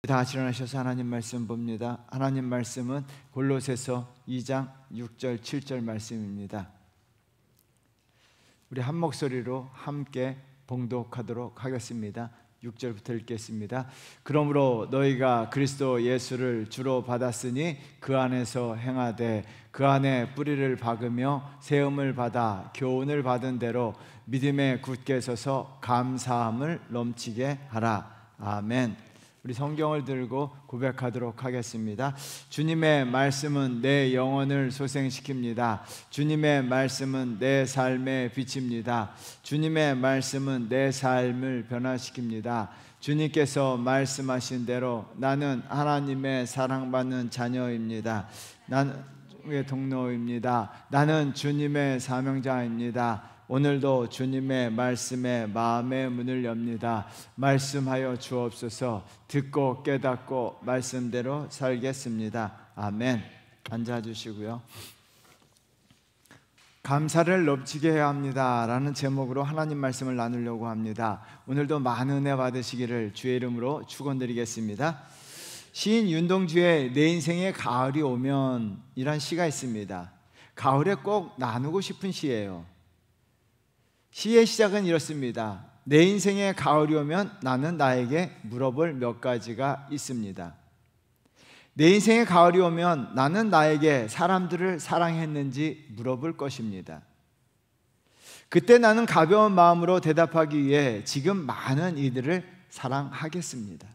다 같이 일어나셔서 하나님 말씀 봅니다. 하나님 말씀은 골로새서 2장 6절 7절 말씀입니다. 우리 한 목소리로 함께 봉독하도록 하겠습니다. 6절부터 읽겠습니다. 그러므로 너희가 그리스도 예수를 주로 받았으니 그 안에서 행하되 그 안에 뿌리를 박으며 세움을 받아 교훈을 받은 대로 믿음에 굳게 서서 감사함을 넘치게 하라. 아멘. 우리 성경을 들고 고백하도록 하겠습니다. 주님의 말씀은 내 영혼을 소생시킵니다. 주님의 말씀은 내 삶의 빛입니다. 주님의 말씀은 내 삶을 변화시킵니다. 주님께서 말씀하신 대로 나는 하나님의 사랑받는 자녀입니다. 나는 주의 동료입니다. 나는 주님의 사명자입니다. 오늘도 주님의 말씀에 마음의 문을 엽니다. 말씀하여 주옵소서. 듣고 깨닫고 말씀대로 살겠습니다. 아멘. 앉아주시고요. 감사를 넘치게 해야 합니다 라는 제목으로 하나님 말씀을 나누려고 합니다. 오늘도 많은 은혜 받으시기를 주의 이름으로 축원드리겠습니다. 시인 윤동주의 내 인생에 가을이 오면 이란 시가 있습니다. 가을에 꼭 나누고 싶은 시예요. 시의 시작은 이렇습니다. 내 인생에 가을이 오면 나는 나에게 물어볼 몇 가지가 있습니다. 내 인생에 가을이 오면 나는 나에게 사람들을 사랑했는지 물어볼 것입니다. 그때 나는 가벼운 마음으로 대답하기 위해 지금 많은 이들을 사랑하겠습니다.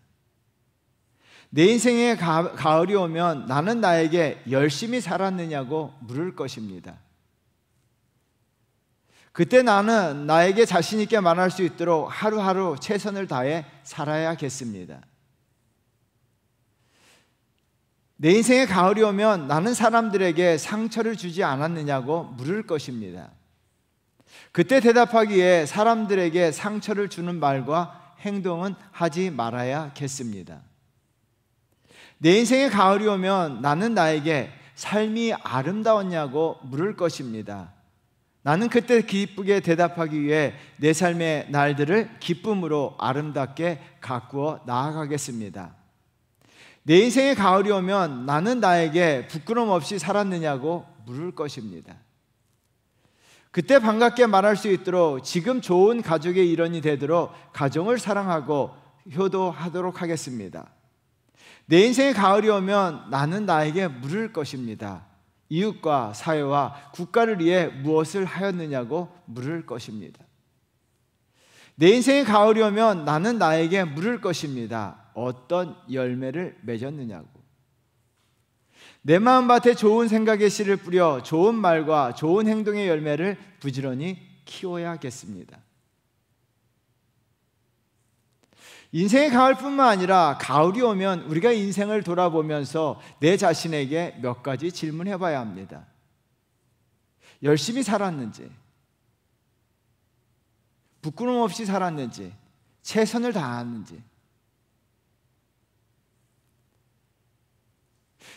내 인생에 가을이 오면 나는 나에게 열심히 살았느냐고 물을 것입니다. 그때 나는 나에게 자신 있게 말할 수 있도록 하루하루 최선을 다해 살아야겠습니다. 내 인생에 가을이 오면 나는 사람들에게 상처를 주지 않았느냐고 물을 것입니다. 그때 대답하기에 사람들에게 상처를 주는 말과 행동은 하지 말아야겠습니다. 내 인생에 가을이 오면 나는 나에게 삶이 아름다웠냐고 물을 것입니다. 나는 그때 기쁘게 대답하기 위해 내 삶의 날들을 기쁨으로 아름답게 가꾸어 나아가겠습니다. 내 인생에 가을이 오면 나는 나에게 부끄럼 없이 살았느냐고 물을 것입니다. 그때 반갑게 말할 수 있도록 지금 좋은 가족의 일원이 되도록 가정을 사랑하고 효도하도록 하겠습니다. 내 인생에 가을이 오면 나는 나에게 물을 것입니다. 이웃과 사회와 국가를 위해 무엇을 하였느냐고 물을 것입니다. 내 인생의 가을이 오면 나는 나에게 물을 것입니다. 어떤 열매를 맺었느냐고. 내 마음밭에 좋은 생각의 씨를 뿌려 좋은 말과 좋은 행동의 열매를 부지런히 키워야겠습니다. 인생의 가을뿐만 아니라 가을이 오면 우리가 인생을 돌아보면서 내 자신에게 몇 가지 질문해 봐야 합니다. 열심히 살았는지, 부끄럼 없이 살았는지, 최선을 다했는지.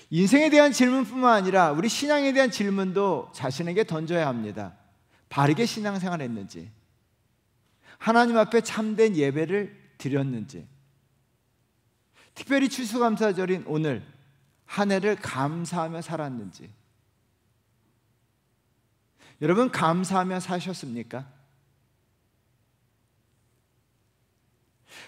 인생에 대한 질문뿐만 아니라 우리 신앙에 대한 질문도 자신에게 던져야 합니다. 바르게 신앙생활 했는지, 하나님 앞에 참된 예배를 드렸는지, 특별히 추수감사절인 오늘 한 해를 감사하며 살았는지. 여러분, 감사하며 사셨습니까?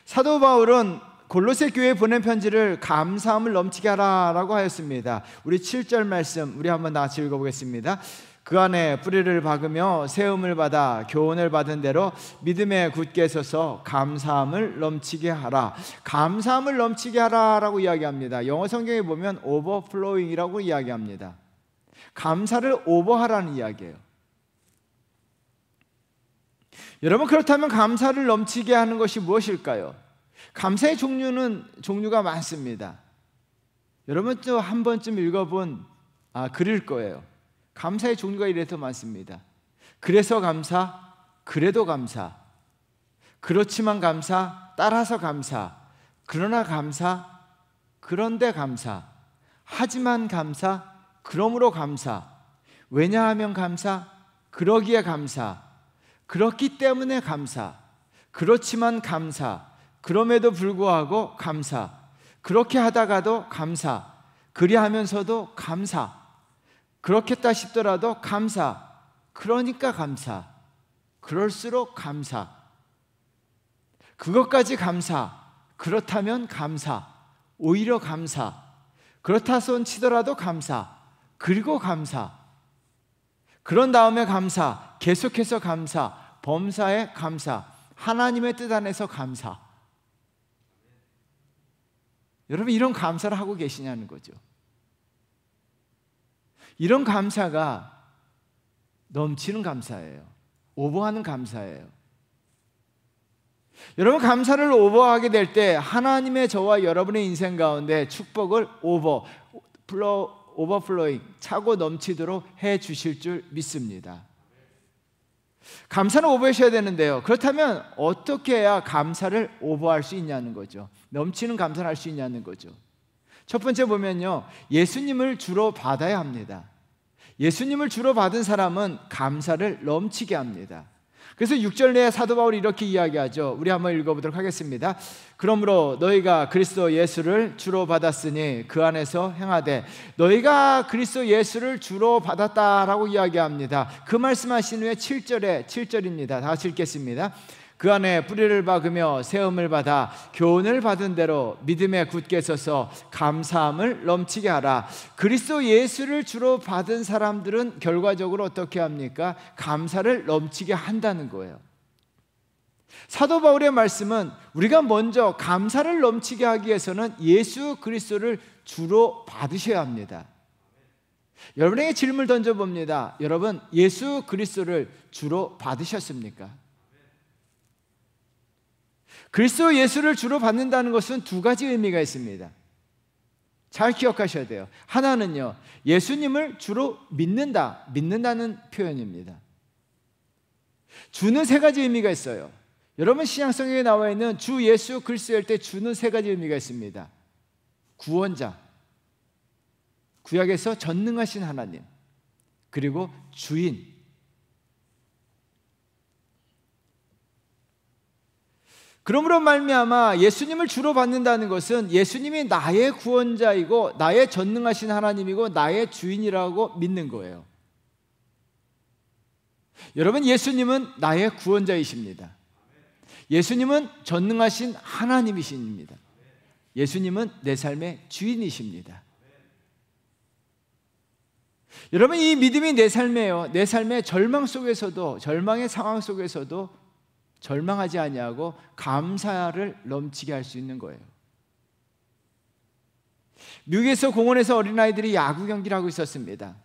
사도 바울은 골로새 교회에 보낸 편지를 감사함을 넘치게 하라라고 하였습니다. 우리 7절 말씀 우리 한번 다 같이 읽어보겠습니다. 그 안에 뿌리를 박으며 세움을 받아 교훈을 받은 대로 믿음에 굳게 서서 감사함을 넘치게 하라. 감사함을 넘치게 하라라고 이야기합니다. 영어 성경에 보면 overflowing이라고 이야기합니다. 감사를 오버하라는 이야기예요. 여러분, 그렇다면 감사를 넘치게 하는 것이 무엇일까요? 감사의 종류가 많습니다. 여러분 또 한 번쯤 읽어본 글일 거예요. 감사의 종류가 이래서 많습니다. 그래서 감사, 그래도 감사, 그렇지만 감사, 따라서 감사, 그러나 감사, 그런데 감사, 하지만 감사, 그러므로 감사, 왜냐하면 감사, 그러기에 감사, 그렇기 때문에 감사, 그렇지만 감사, 그럼에도 불구하고 감사, 그렇게 하다가도 감사, 그리하면서도 감사, 그렇겠다 싶더라도 감사, 그러니까 감사, 그럴수록 감사, 그것까지 감사, 그렇다면 감사, 오히려 감사, 그렇다 손 치더라도 감사, 그리고 감사, 그런 다음에 감사, 계속해서 감사, 범사에 감사, 하나님의 뜻 안에서 감사. 여러분, 이런 감사를 하고 계시냐는 거죠. 이런 감사가 넘치는 감사예요. 오버하는 감사예요. 여러분, 감사를 오버하게 될 때 하나님의 저와 여러분의 인생 가운데 축복을 오버플로잉, 차고 넘치도록 해 주실 줄 믿습니다. 감사는 오버하셔야 되는데요, 그렇다면 어떻게 해야 감사를 오버할 수 있냐는 거죠. 넘치는 감사를 할 수 있냐는 거죠. 첫 번째 보면요, 예수님을 주로 받아야 합니다. 예수님을 주로 받은 사람은 감사를 넘치게 합니다. 그래서 6절 내에 사도 바울이 이렇게 이야기하죠. 우리 한번 읽어보도록 하겠습니다. 그러므로 너희가 그리스도 예수를 주로 받았으니 그 안에서 행하되. 너희가 그리스도 예수를 주로 받았다라고 이야기합니다. 그 말씀하신 후에 7절입니다. 다 같이 읽겠습니다. 그 안에 뿌리를 박으며 세움을 받아 교훈을 받은 대로 믿음에 굳게 서서 감사함을 넘치게 하라. 그리스도 예수를 주로 받은 사람들은 결과적으로 어떻게 합니까? 감사를 넘치게 한다는 거예요. 사도 바울의 말씀은 우리가 먼저 감사를 넘치게 하기 위해서는 예수 그리스도를 주로 받으셔야 합니다. 여러분에게 질문을 던져봅니다. 여러분, 예수 그리스도를 주로 받으셨습니까? 그리스도 예수를 주로 받는다는 것은 두 가지 의미가 있습니다. 잘 기억하셔야 돼요. 하나는요, 예수님을 주로 믿는다는 표현입니다. 주는 세 가지 의미가 있어요. 여러분, 신약성경에 나와 있는 주 예수 그리스도일 때 주는 세 가지 의미가 있습니다. 구원자, 구약에서 전능하신 하나님, 그리고 주인. 그러므로 말미암아 예수님을 주로 받는다는 것은 예수님이 나의 구원자이고 나의 전능하신 하나님이고 나의 주인이라고 믿는 거예요. 여러분, 예수님은 나의 구원자이십니다. 예수님은 전능하신 하나님이십니다. 예수님은 내 삶의 주인이십니다. 여러분, 이 믿음이 내 삶이에요. 내 삶의 절망 속에서도, 절망의 상황 속에서도 절망하지 아니하고 감사를 넘치게 할 수 있는 거예요. 미국에서 공원에서 어린아이들이 야구 경기를 하고 있었습니다.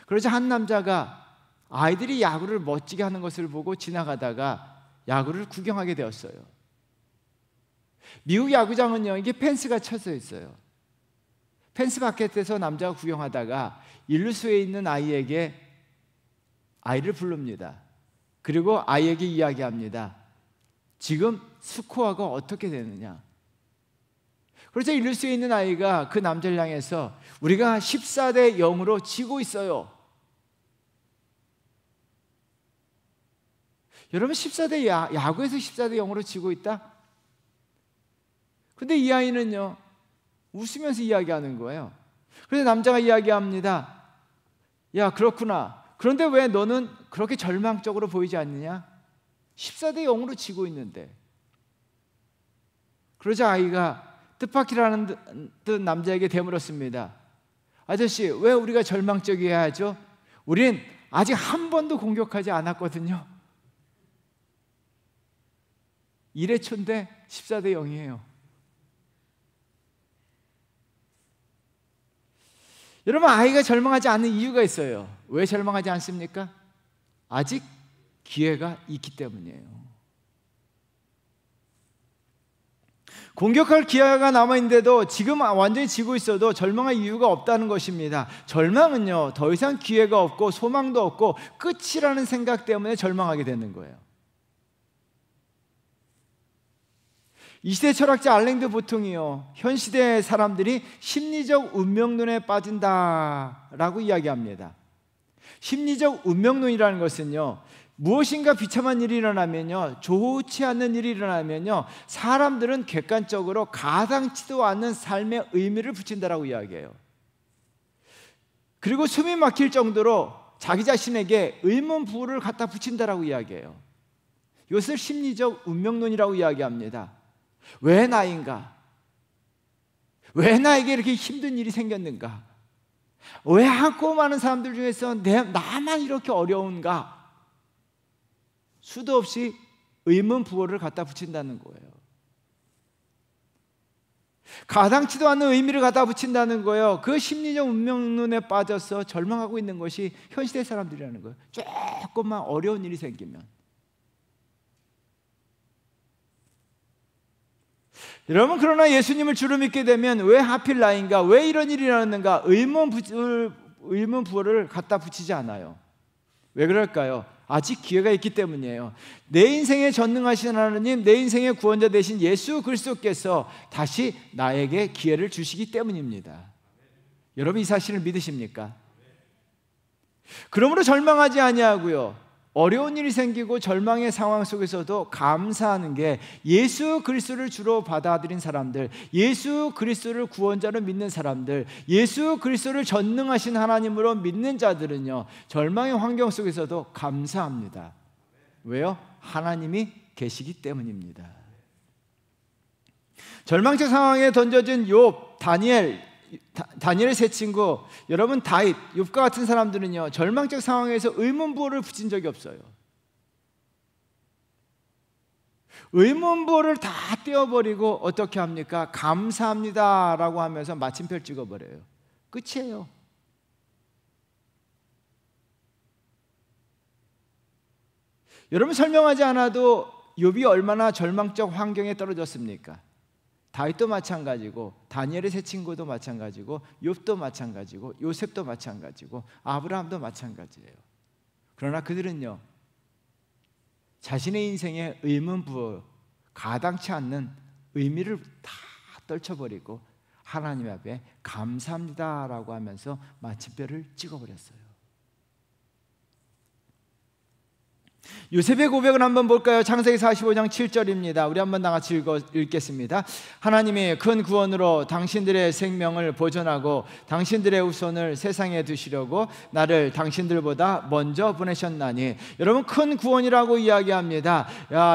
그러자 한 남자가 아이들이 야구를 멋지게 하는 것을 보고 지나가다가 야구를 구경하게 되었어요. 미국 야구장은요, 이게 펜스가 쳐져 있어요. 펜스 바깥에서 남자가 구경하다가 일루수에 있는 아이에게 아이를 부릅니다. 그리고 아이에게 이야기합니다. 지금 스코어가 어떻게 되느냐. 그래서 일루수에 있는 아이가 그 남자를 향해서 우리가 14대 0으로 지고 있어요. 여러분, 14대 야구에서 14대 0으로 지고 있다? 근데 이 아이는요, 웃으면서 이야기하는 거예요. 그래서 남자가 이야기합니다. 야, 그렇구나. 그런데 왜 너는 그렇게 절망적으로 보이지 않느냐? 14대 0으로 지고 있는데. 그러자 아이가 뜻밖이라는 듯 남자에게 되물었습니다. 아저씨, 왜 우리가 절망적이어야 하죠? 우린 아직 한 번도 공격하지 않았거든요. 1회 초인데 14대 0이에요. 여러분, 아이가 절망하지 않는 이유가 있어요. 왜 절망하지 않습니까? 아직 기회가 있기 때문이에요. 공격할 기회가 남아있는데도 지금 완전히 지고 있어도 절망할 이유가 없다는 것입니다. 절망은요, 더 이상 기회가 없고 소망도 없고 끝이라는 생각 때문에 절망하게 되는 거예요. 이 시대 철학자 알랭드 보통이요, 현 시대의 사람들이 심리적 운명론에 빠진다라고 이야기합니다. 심리적 운명론이라는 것은요, 무엇인가 비참한 일이 일어나면요, 좋지 않는 일이 일어나면요, 사람들은 객관적으로 가당치도 않는 삶의 의미를 붙인다라고 이야기해요. 그리고 숨이 막힐 정도로 자기 자신에게 의문부호를 갖다 붙인다라고 이야기해요. 이것을 심리적 운명론이라고 이야기합니다. 왜 나인가? 왜 나에게 이렇게 힘든 일이 생겼는가? 왜 한꺼 많은 사람들 중에서 나만 이렇게 어려운가? 수도 없이 의문부호를 갖다 붙인다는 거예요. 가당치도 않는 의미를 갖다 붙인다는 거예요. 그 심리적 운명론에 빠져서 절망하고 있는 것이 현 시대 사람들이라는 거예요. 조금만 어려운 일이 생기면. 여러분, 그러나 예수님을 주로 믿게 되면 왜 하필 나인가? 왜 이런 일이 일어났는가? 의문부호를 갖다 붙이지 않아요. 왜 그럴까요? 아직 기회가 있기 때문이에요. 내 인생에 전능하신 하나님, 내 인생의 구원자 되신 예수 그리스도께서 다시 나에게 기회를 주시기 때문입니다. 여러분, 이 사실을 믿으십니까? 그러므로 절망하지 아니하고요, 어려운 일이 생기고 절망의 상황 속에서도 감사하는 게, 예수 그리스도를 주로 받아들인 사람들, 예수 그리스도를 구원자로 믿는 사람들, 예수 그리스도를 전능하신 하나님으로 믿는 자들은요, 절망의 환경 속에서도 감사합니다. 왜요? 하나님이 계시기 때문입니다. 절망적 상황에 던져진 욥, 다니엘의 세 친구, 여러분, 다윗, 욥과 같은 사람들은요, 절망적 상황에서 의문부호를 붙인 적이 없어요. 의문부호를 다 떼어버리고 어떻게 합니까? 감사합니다 라고 하면서 마침표를 찍어버려요. 끝이에요. 여러분, 설명하지 않아도 욥이 얼마나 절망적 환경에 떨어졌습니까? 다윗도 마찬가지고, 다니엘의 세 친구도 마찬가지고, 욥도 마찬가지고, 요셉도 마찬가지고, 아브라함도 마찬가지예요. 그러나 그들은요, 자신의 인생의 의문부호, 가당치 않는 의미를 다 떨쳐버리고 하나님 앞에 감사합니다라고 하면서 마침표를 찍어버렸어요. 요셉의 고백을 한번 볼까요? 창세기 45장 7절입니다. 우리 한번 다 같이 읽겠습니다. 하나님이 큰 구원으로 당신들의 생명을 보존하고 당신들의 후손을 세상에 두시려고 나를 당신들보다 먼저 보내셨나니. 여러분, 큰 구원이라고 이야기합니다.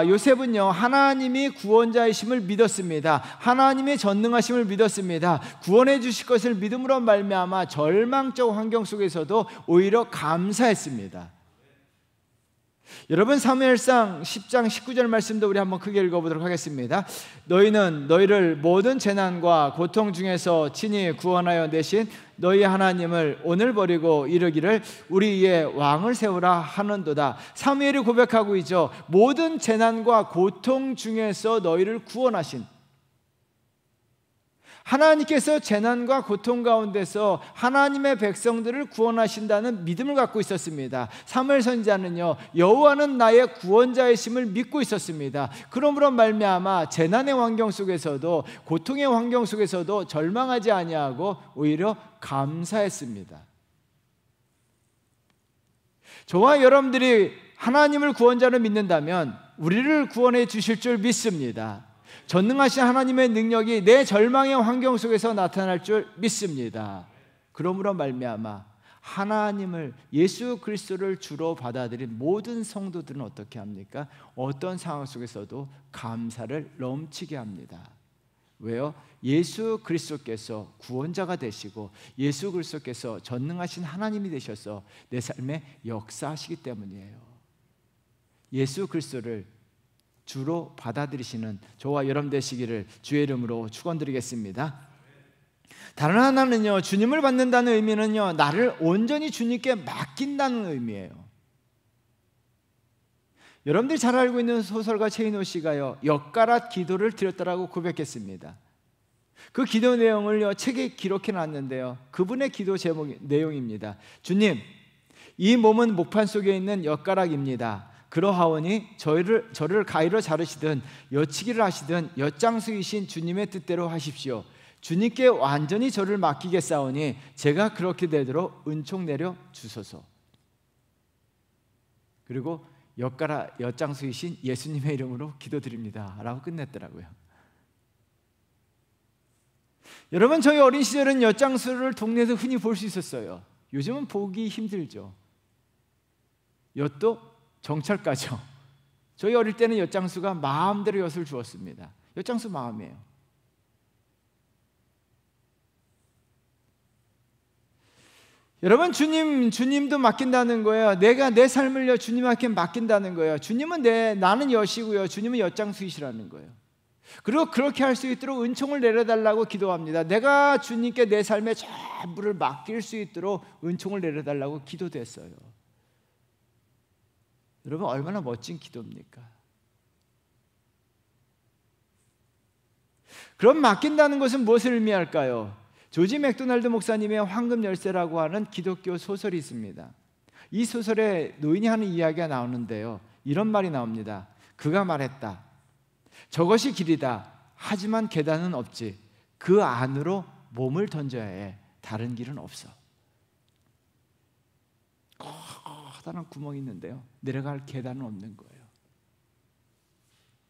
요셉은요, 하나님이 구원자이심을 믿었습니다. 하나님의 전능하심을 믿었습니다. 구원해 주실 것을 믿음으로 말미암아 절망적 환경 속에서도 오히려 감사했습니다. 여러분, 사무엘상 10장 19절 말씀도 우리 한번 크게 읽어보도록 하겠습니다. 너희는 너희를 모든 재난과 고통 중에서 친히 구원하여 내신 너희 하나님을 오늘 버리고 이르기를 우리 위에 왕을 세우라 하는도다. 사무엘이 고백하고 있죠. 모든 재난과 고통 중에서 너희를 구원하신 하나님께서 재난과 고통 가운데서 하나님의 백성들을 구원하신다는 믿음을 갖고 있었습니다. 사무엘 선지자는요, 여호와는 나의 구원자이심을 믿고 있었습니다. 그러므로 말미암아 재난의 환경 속에서도, 고통의 환경 속에서도 절망하지 아니하고 오히려 감사했습니다. 저와 여러분들이 하나님을 구원자로 믿는다면 우리를 구원해 주실 줄 믿습니다. 전능하신 하나님의 능력이 내 절망의 환경 속에서 나타날 줄 믿습니다. 그러므로 말미암아 하나님을, 예수 그리스도를 주로 받아들인 모든 성도들은 어떻게 합니까? 어떤 상황 속에서도 감사를 넘치게 합니다. 왜요? 예수 그리스도께서 구원자가 되시고 예수 그리스도께서 전능하신 하나님이 되셔서 내 삶에 역사하시기 때문이에요. 예수 그리스도를 주로 받아들이시는 저와 여러분 되시기를 주의 이름으로 축원드리겠습니다. 다른 하나는요, 주님을 받는다는 의미는요, 나를 온전히 주님께 맡긴다는 의미예요. 여러분들이 잘 알고 있는 소설가 최인호 씨가요, 엿가락 기도를 드렸다라고 고백했습니다. 그 기도 내용을요, 책에 기록해 놨는데요, 그분의 기도 내용입니다. 주님, 이 몸은 목판 속에 있는 엿가락입니다. 그러하오니 저를 가위로 자르시든 여치기를 하시든 엿장수이신 주님의 뜻대로 하십시오. 주님께 완전히 저를 맡기겠사오니 제가 그렇게 되도록 은총 내려 주소서. 그리고 엿장수이신 예수님의 이름으로 기도드립니다 라고 끝냈더라고요. 여러분, 저희 어린 시절은 엿장수를 동네에서 흔히 볼 수 있었어요. 요즘은 보기 힘들죠. 엿도 정찰가죠. 저희 어릴 때는 엿장수가 마음대로 엿을 주었습니다. 엿장수 마음이에요. 여러분, 주님도 맡긴다는 거예요. 내가 내 삶을 주님한테 맡긴다는 거예요. 주님은 나는 엿이고요, 주님은 엿장수이시라는 거예요. 그리고 그렇게 할 수 있도록 은총을 내려달라고 기도합니다. 내가 주님께 내 삶의 전부를 맡길 수 있도록 은총을 내려달라고 기도됐어요. 여러분, 얼마나 멋진 기도입니까? 그럼 맡긴다는 것은 무엇을 의미할까요? 조지 맥도날드 목사님의 황금 열쇠라고 하는 기독교 소설이 있습니다. 이 소설에 노인이 하는 이야기가 나오는데요, 이런 말이 나옵니다. 그가 말했다. 저것이 길이다. 하지만 계단은 없지. 그 안으로 몸을 던져야 해. 다른 길은 없어. 커다란 구멍이 있는데요, 내려갈 계단은 없는 거예요.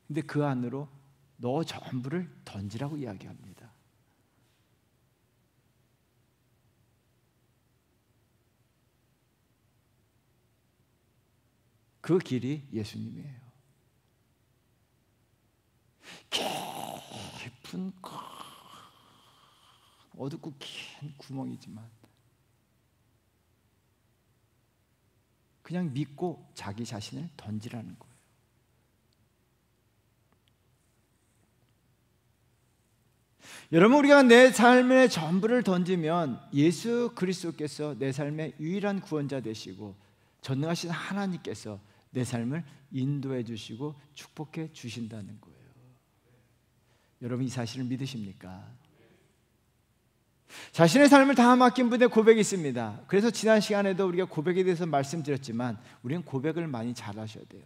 근데 그 안으로 너 전부를 던지라고 이야기합니다. 그 길이 예수님이에요. 깊은 어둡고 긴 구멍이지만 그냥 믿고 자기 자신을 던지라는 거예요. 여러분, 우리가 내 삶의 전부를 던지면 예수 그리스도께서 내 삶의 유일한 구원자 되시고 전능하신 하나님께서 내 삶을 인도해 주시고 축복해 주신다는 거예요. 여러분, 이 사실을 믿으십니까? 자신의 삶을 다 맡긴 분의 고백이 있습니다. 그래서 지난 시간에도 우리가 고백에 대해서 말씀드렸지만 우리는 고백을 많이 잘하셔야 돼요.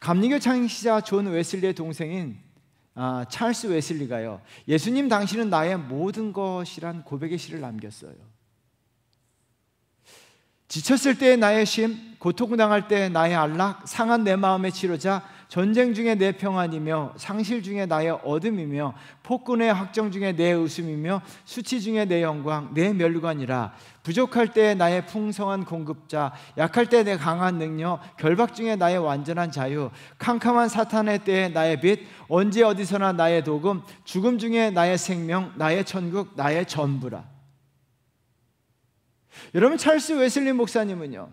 감리교 창시자 존 웨슬리의 동생인 찰스 웨슬리가요, 예수님 당신은 나의 모든 것이란 고백의 시를 남겼어요. 지쳤을 때의 나의 쉼, 고통당할 때의 나의 안락, 상한 내 마음의 치료자, 전쟁 중에 내 평안이며 상실 중에 나의 얻음이며 폭군의 확정 중에 내 웃음이며 수치 중에 내 영광, 내 멸관이라. 부족할 때의 나의 풍성한 공급자, 약할 때 내 강한 능력, 결박 중에 나의 완전한 자유, 캄캄한 사탄의 때에 나의 빛, 언제 어디서나 나의 도금, 죽음 중에 나의 생명, 나의 천국, 나의 전부라. 여러분, 찰스 웨슬리 목사님은요,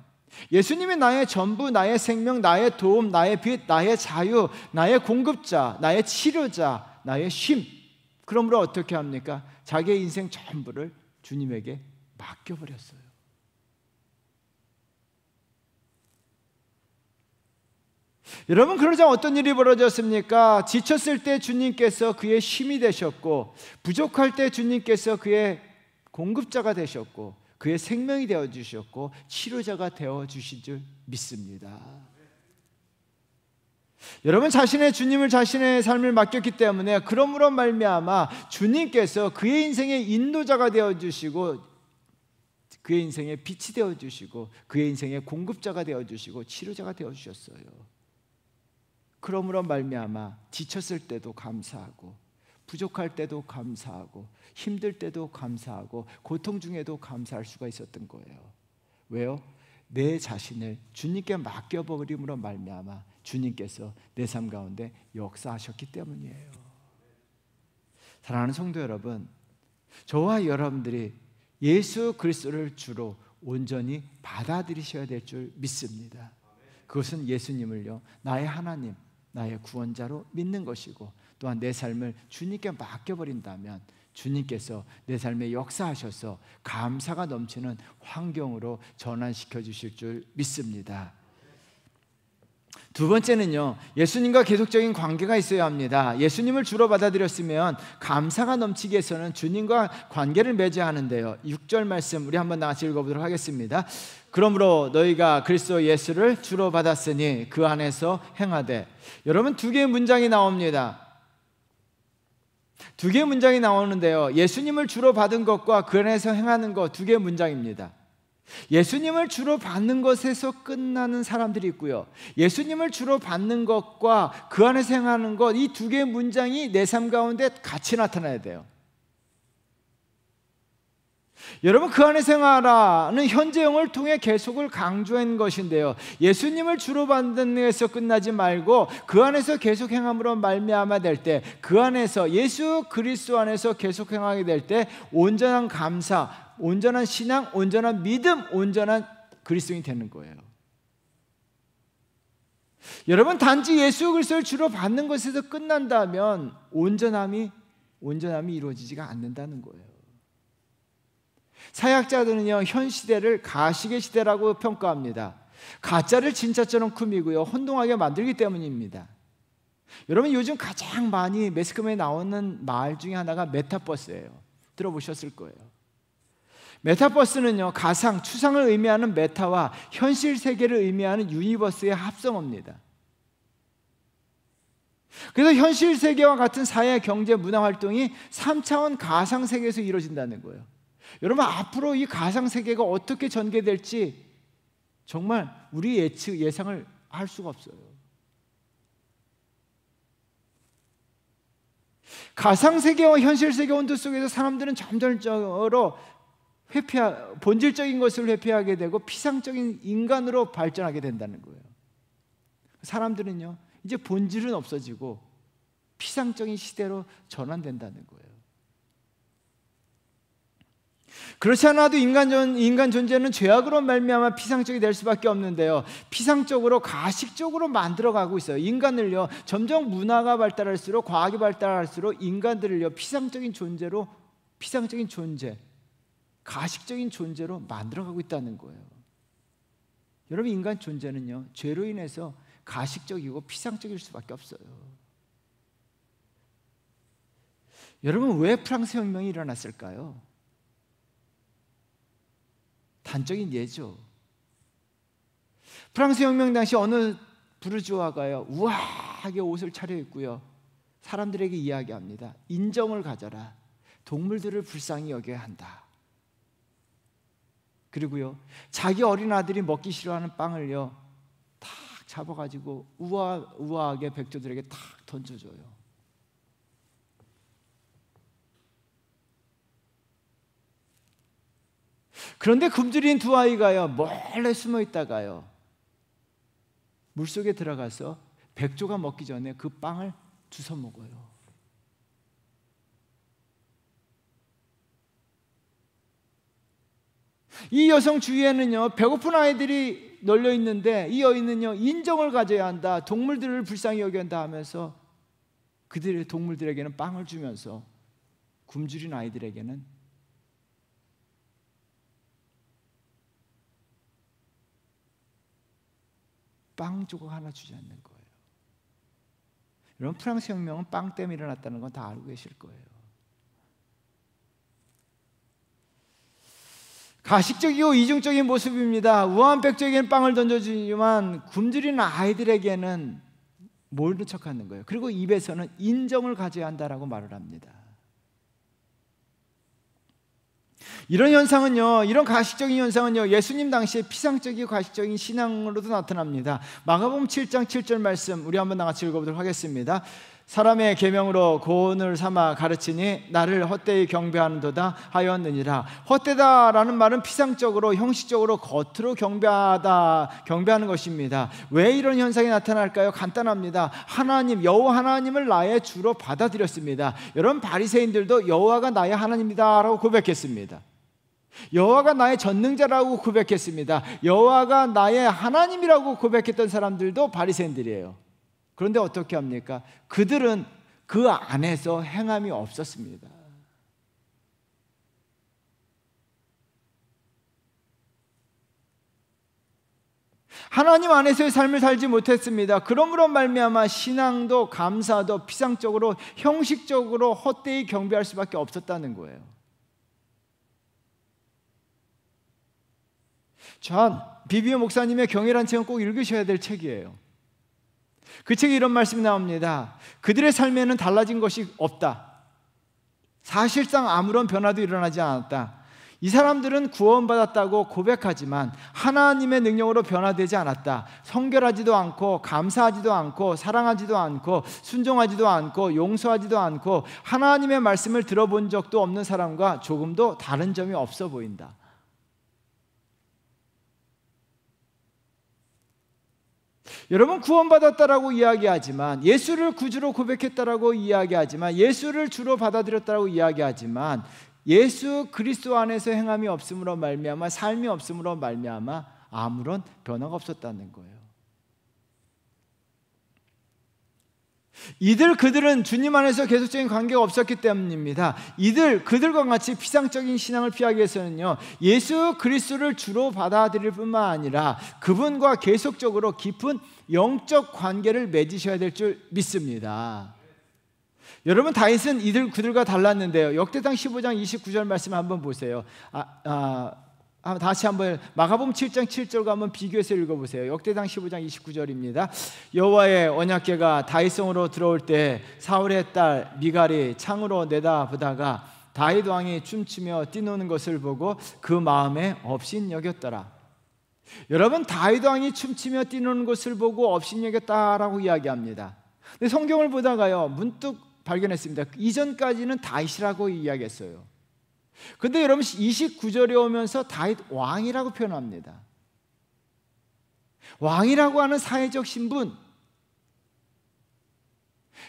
예수님이 나의 전부, 나의 생명, 나의 도움, 나의 빛, 나의 자유, 나의 공급자, 나의 치료자, 나의 쉼. 그러므로 어떻게 합니까? 자기의 인생 전부를 주님에게 맡겨버렸어요. 여러분, 그러자 어떤 일이 벌어졌습니까? 지쳤을 때 주님께서 그의 쉼이 되셨고, 부족할 때 주님께서 그의 공급자가 되셨고, 그의 생명이 되어주셨고 치료자가 되어주신 줄 믿습니다. 여러분, 주님을 자신의 삶을 맡겼기 때문에 그러므로 말미암아 주님께서 그의 인생의 인도자가 되어주시고 그의 인생의 빛이 되어주시고 그의 인생의 공급자가 되어주시고 치료자가 되어주셨어요. 그러므로 말미암아 지쳤을 때도 감사하고 부족할 때도 감사하고 힘들 때도 감사하고 고통 중에도 감사할 수가 있었던 거예요. 왜요? 내 자신을 주님께 맡겨버림으로 말미암아 주님께서 내 삶 가운데 역사하셨기 때문이에요. 사랑하는 성도 여러분, 저와 여러분들이 예수 그리스도를 주로 온전히 받아들이셔야 될 줄 믿습니다. 그것은 예수님을요, 나의 하나님, 나의 구원자로 믿는 것이고, 또한 내 삶을 주님께 맡겨버린다면 주님께서 내 삶에 역사하셔서 감사가 넘치는 환경으로 전환시켜 주실 줄 믿습니다. 두 번째는요, 예수님과 계속적인 관계가 있어야 합니다. 예수님을 주로 받아들였으면 감사가 넘치기 위해서는 주님과 관계를 맺어야 하는데요, 6절 말씀 우리 한번 같이 읽어보도록 하겠습니다. 그러므로 너희가 그리스도 예수를 주로 받았으니 그 안에서 행하되. 여러분, 두 개의 문장이 나옵니다. 두 개의 문장이 나오는데요, 예수님을 주로 받은 것과 그 안에서 행하는 것, 두 개의 문장입니다. 예수님을 주로 받는 것에서 끝나는 사람들이 있고요, 예수님을 주로 받는 것과 그 안에서 행하는 것, 이 두 개의 문장이 내 삶 가운데 같이 나타나야 돼요. 여러분, 그 안에서 행하라는 현재형을 통해 계속을 강조한 것인데요, 예수님을 주로 받는 데에서 끝나지 말고 그 안에서 계속 행함으로 말미암아 될 때, 그 안에서 예수 그리스도 안에서 계속 행하게 될 때 온전한 감사, 온전한 신앙, 온전한 믿음, 온전한 그리스도인이 되는 거예요. 여러분, 단지 예수 그리스도를 주로 받는 것에서 끝난다면 온전함이 이루어지지가 않는다는 거예요. 사역자들은요, 현 시대를 가식의 시대라고 평가합니다. 가짜를 진짜처럼 꾸미고요, 혼동하게 만들기 때문입니다. 여러분, 요즘 가장 많이 매스컴에 나오는 말 중에 하나가 메타버스예요. 들어보셨을 거예요. 메타버스는요, 가상, 추상을 의미하는 메타와 현실 세계를 의미하는 유니버스의 합성어입니다. 그래서 현실 세계와 같은 사회, 경제, 문화 활동이 3차원 가상 세계에서 이루어진다는 거예요. 여러분, 앞으로 이 가상 세계가 어떻게 전개될지 정말 우리 예상을 할 수가 없어요. 가상 세계와 현실 세계 온도 속에서 사람들은 점점적으로 본질적인 것을 회피하게 되고 피상적인 인간으로 발전하게 된다는 거예요. 사람들은요, 이제 본질은 없어지고 피상적인 시대로 전환된다는 거예요. 그렇지 않아도 인간 존재는 죄악으로 말미암아 피상적이 될 수밖에 없는데요, 피상적으로 가식적으로 만들어가고 있어요. 인간을요, 점점 문화가 발달할수록, 과학이 발달할수록 인간들을요, 피상적인 존재, 가식적인 존재로 만들어가고 있다는 거예요. 여러분, 인간 존재는요, 죄로 인해서 가식적이고 피상적일 수밖에 없어요. 여러분, 왜 프랑스 혁명이 일어났을까요? 단적인 예죠. 프랑스 혁명 당시 어느 부르주아가요, 우아하게 옷을 차려입고요, 사람들에게 이야기합니다. 인정을 가져라. 동물들을 불쌍히 여겨야 한다. 그리고요, 자기 어린 아들이 먹기 싫어하는 빵을요, 탁 잡아가지고 우아하게 백조들에게 탁 던져줘요. 그런데 굶주린 두 아이가요, 몰래 숨어 있다가요, 물속에 들어가서 백조가 먹기 전에 그 빵을 주워 먹어요. 이 여성 주위에는요, 배고픈 아이들이 널려 있는데 이 여인은요, 인정을 가져야 한다, 동물들을 불쌍히 여겨야 한다 하면서 그들의 동물들에게는 빵을 주면서 굶주린 아이들에게는 빵 조각 하나 주지 않는 거예요. 여러분, 프랑스 혁명은 빵 때문에 일어났다는 건 다 알고 계실 거예요. 가식적이고 이중적인 모습입니다. 우아한 백조에게는 빵을 던져주지만 굶주린 아이들에게는 모르는 척하는 거예요. 그리고 입에서는 인정을 가져야 한다라고 말을 합니다. 이런 현상은요, 이런 가식적인 현상은요, 예수님 당시에 피상적이고 가식적인 신앙으로도 나타납니다. 마가복음 7장 7절 말씀 우리 한번 같이 읽어보도록 하겠습니다. 사람의 계명으로 고언을 삼아 가르치니 나를 헛되이 경배하는도다 하였느니라. 헛되다라는 말은 피상적으로, 형식적으로, 겉으로 경배하는 것입니다. 왜 이런 현상이 나타날까요? 간단합니다. 여호와 하나님을 나의 주로 받아들였습니다. 여러분, 바리새인들도 여호와가 나의 하나님이다라고 고백했습니다. 여호와가 나의 전능자라고 고백했습니다. 여호와가 나의 하나님이라고 고백했던 사람들도 바리새인들이에요. 그런데 어떻게 합니까? 그들은 그 안에서 행함이 없었습니다. 하나님 안에서의 삶을 살지 못했습니다. 그러므로 말미암아 신앙도 감사도 피상적으로, 형식적으로 헛되이 경배할 수밖에 없었다는 거예요. 존 비비오 목사님의 경외란 책은 꼭 읽으셔야 될 책이에요. 그 책에 이런 말씀이 나옵니다. 그들의 삶에는 달라진 것이 없다. 사실상 아무런 변화도 일어나지 않았다. 이 사람들은 구원받았다고 고백하지만 하나님의 능력으로 변화되지 않았다. 성결하지도 않고 감사하지도 않고 사랑하지도 않고 순종하지도 않고 용서하지도 않고 하나님의 말씀을 들어본 적도 없는 사람과 조금도 다른 점이 없어 보인다. 여러분, 구원받았다라고 이야기하지만, 예수를 구주로 고백했다라고 이야기하지만, 예수를 주로 받아들였다라고 이야기하지만, 예수 그리스도 안에서 행함이 없음으로 말미암아, 삶이 없음으로 말미암아 아무런 변화가 없었다는 거예요. 그들은 주님 안에서 계속적인 관계가 없었기 때문입니다. 그들과 같이 피상적인 신앙을 피하기 위해서는요, 예수 그리스도를 주로 받아들일 뿐만 아니라 그분과 계속적으로 깊은 영적 관계를 맺으셔야 될 줄 믿습니다. 여러분, 다윗은 그들과 달랐는데요. 역대상 15장 29절 말씀 한번 보세요. 다시 한번 마가복음 7장 7절과 한번 비교해서 읽어보세요. 역대상 15장 29절입니다. 여호와의 언약궤가 다윗성으로 들어올 때 사울의 딸 미갈이 창으로 내다보다가 다윗 왕이 춤추며 뛰노는 것을 보고 그 마음에 업신여겼더라. 여러분, 다윗 왕이 춤추며 뛰노는 것을 보고 업신여겼다라고 이야기합니다. 근데 성경을 보다가요, 문득 발견했습니다. 이전까지는 다윗이라고 이야기했어요. 근데 여러분, 29절에 오면서 다윗 왕이라고 표현합니다. 왕이라고 하는 사회적 신분,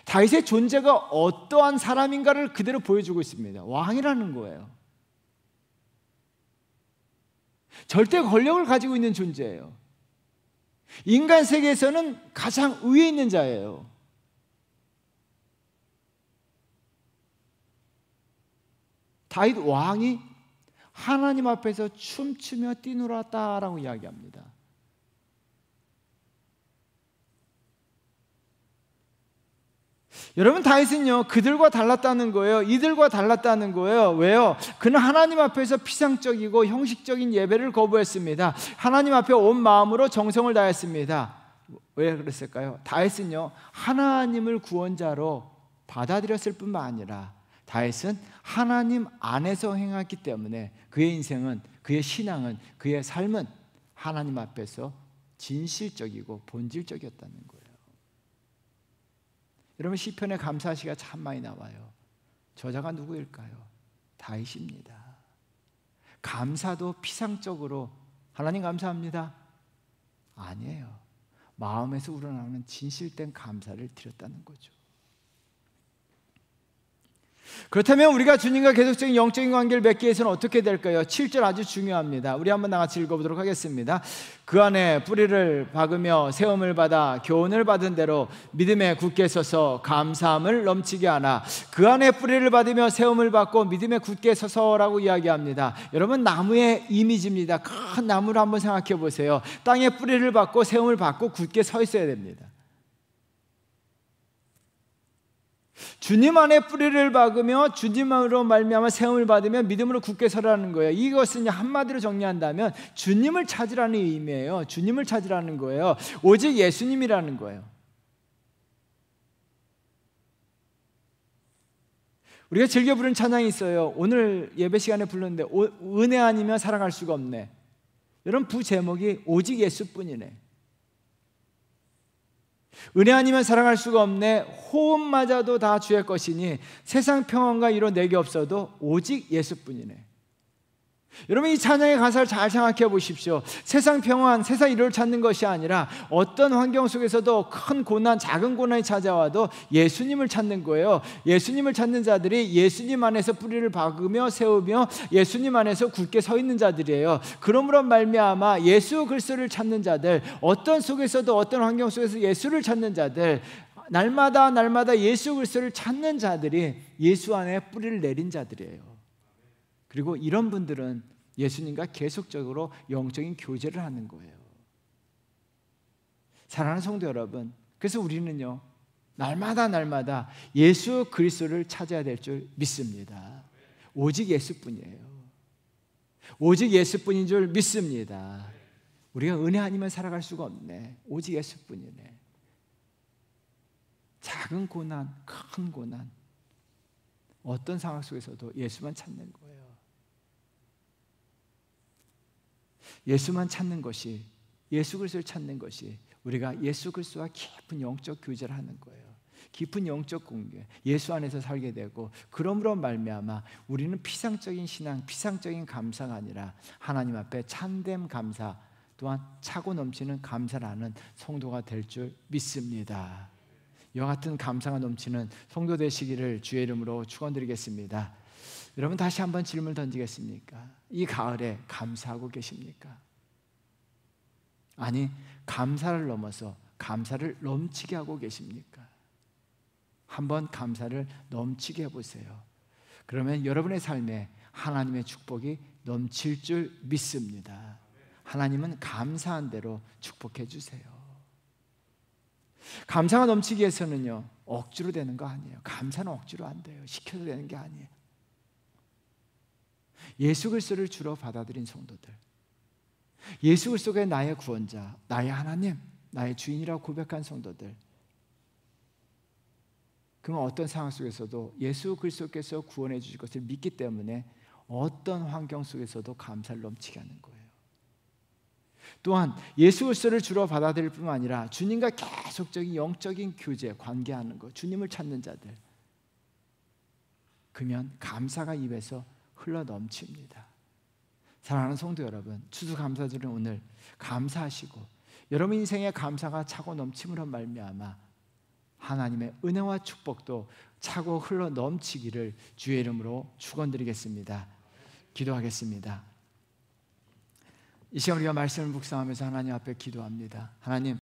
다윗의 존재가 어떠한 사람인가를 그대로 보여주고 있습니다. 왕이라는 거예요. 절대 권력을 가지고 있는 존재예요. 인간 세계에서는 가장 위에 있는 자예요. 다윗 왕이 하나님 앞에서 춤추며 뛰놀았다라고 이야기합니다. 여러분, 다윗은요, 그들과 달랐다는 거예요. 이들과 달랐다는 거예요. 왜요? 그는 하나님 앞에서 피상적이고 형식적인 예배를 거부했습니다. 하나님 앞에 온 마음으로 정성을 다했습니다. 왜 그랬을까요? 다윗은요, 하나님을 구원자로 받아들였을 뿐만 아니라 다윗은 하나님 안에서 행했기 때문에 그의 인생은, 그의 신앙은, 그의 삶은 하나님 앞에서 진실적이고 본질적이었다는 거예요. 여러분, 시편에 감사시가 참 많이 나와요. 저자가 누구일까요? 다윗입니다. 감사도 피상적으로 하나님 감사합니다, 아니에요. 마음에서 우러나오는 진실된 감사를 드렸다는 거죠. 그렇다면 우리가 주님과 계속적인 영적인 관계를 맺기 위해서는 어떻게 될까요? 7절 아주 중요합니다. 우리 한번 나같이 읽어보도록 하겠습니다. 그 안에 뿌리를 박으며 세움을 받아 교훈을 받은 대로 믿음에 굳게 서서 감사함을 넘치게 하나. 그 안에 뿌리를 받으며 세움을 받고 믿음에 굳게 서서라고 이야기합니다. 여러분, 나무의 이미지입니다. 큰 나무를 한번 생각해 보세요. 땅에 뿌리를 받고 세움을 받고 굳게 서 있어야 됩니다. 주님 안에 뿌리를 박으며 주님으로 말미암아 세움을 받으며 믿음으로 굳게 서라는 거예요. 이것은 한마디로 정리한다면 주님을 찾으라는 의미예요. 주님을 찾으라는 거예요. 오직 예수님이라는 거예요. 우리가 즐겨 부르는 찬양이 있어요. 오늘 예배 시간에 불렀는데 은혜 아니면 살아갈 수가 없네. 여러분, 부제목이 오직 예수뿐이네. 은혜 아니면 살아갈 수가 없네. 호흡마저도 다 주의 것이니 세상 평안과 이로 내게 없어도 오직 예수뿐이네. 여러분, 이 찬양의 가사를 잘 생각해 보십시오. 세상 평안, 세상 이로를 찾는 것이 아니라 어떤 환경 속에서도 큰 고난, 작은 고난이 찾아와도 예수님을 찾는 거예요. 예수님을 찾는 자들이 예수님 안에서 뿌리를 박으며 세우며 예수님 안에서 굳게 서 있는 자들이에요. 그러므로 말미암아 예수 그리스도를 찾는 자들, 어떤 속에서도 어떤 환경 속에서 예수를 찾는 자들, 날마다 예수 그리스도를 찾는 자들이 예수 안에 뿌리를 내린 자들이에요. 그리고 이런 분들은 예수님과 계속적으로 영적인 교제를 하는 거예요. 사랑하는 성도 여러분, 그래서 우리는요, 날마다 예수 그리스도를 찾아야 될 줄 믿습니다. 오직 예수뿐이에요. 오직 예수뿐인 줄 믿습니다. 우리가 은혜 아니면 살아갈 수가 없네. 오직 예수뿐이네. 작은 고난, 큰 고난, 어떤 상황 속에서도 예수만 찾는 거예요. 예수만 찾는 것이, 예수 그리스도를 찾는 것이 우리가 예수 그리스도와 깊은 영적 교제를 하는 거예요. 깊은 영적 공개, 예수 안에서 살게 되고, 그러므로 말미암아 우리는 피상적인 신앙, 피상적인 감사가 아니라 하나님 앞에 참된 감사, 또한 차고 넘치는 감사를 하는 성도가 될 줄 믿습니다. 이와 같은 감사가 넘치는 성도 되시기를 주의 이름으로 축원드리겠습니다. 여러분, 다시 한번 질문을 던지겠습니까? 이 가을에 감사하고 계십니까? 아니, 감사를 넘어서 감사를 넘치게 하고 계십니까? 한번 감사를 넘치게 해보세요. 그러면 여러분의 삶에 하나님의 축복이 넘칠 줄 믿습니다. 하나님은 감사한 대로 축복해 주세요. 감사가 넘치기 위해서는요, 억지로 되는 거 아니에요. 감사는 억지로 안 돼요. 시켜서 되는 게 아니에요. 예수 그리스도를 주로 받아들인 성도들, 예수 그리스도가 나의 구원자, 나의 하나님, 나의 주인이라고 고백한 성도들, 그러면 어떤 상황 속에서도 예수 그리스도께서 구원해 주실 것을 믿기 때문에 어떤 환경 속에서도 감사를 넘치게 하는 거예요. 또한 예수 그리스도를 주로 받아들일 뿐만 아니라 주님과 계속적인 영적인 교제, 관계하는 것, 주님을 찾는 자들, 그러면 감사가 입에서 흘러 넘칩니다. 사랑하는 성도 여러분, 추수감사절은 오늘 감사하시고 여러분 인생의 감사가 차고 넘침으로 말미암아 하나님의 은혜와 축복도 차고 흘러 넘치기를 주의 이름으로 축원드리겠습니다. 기도하겠습니다. 이 시간 우리가 말씀을 묵상하면서 하나님 앞에 기도합니다. 하나님,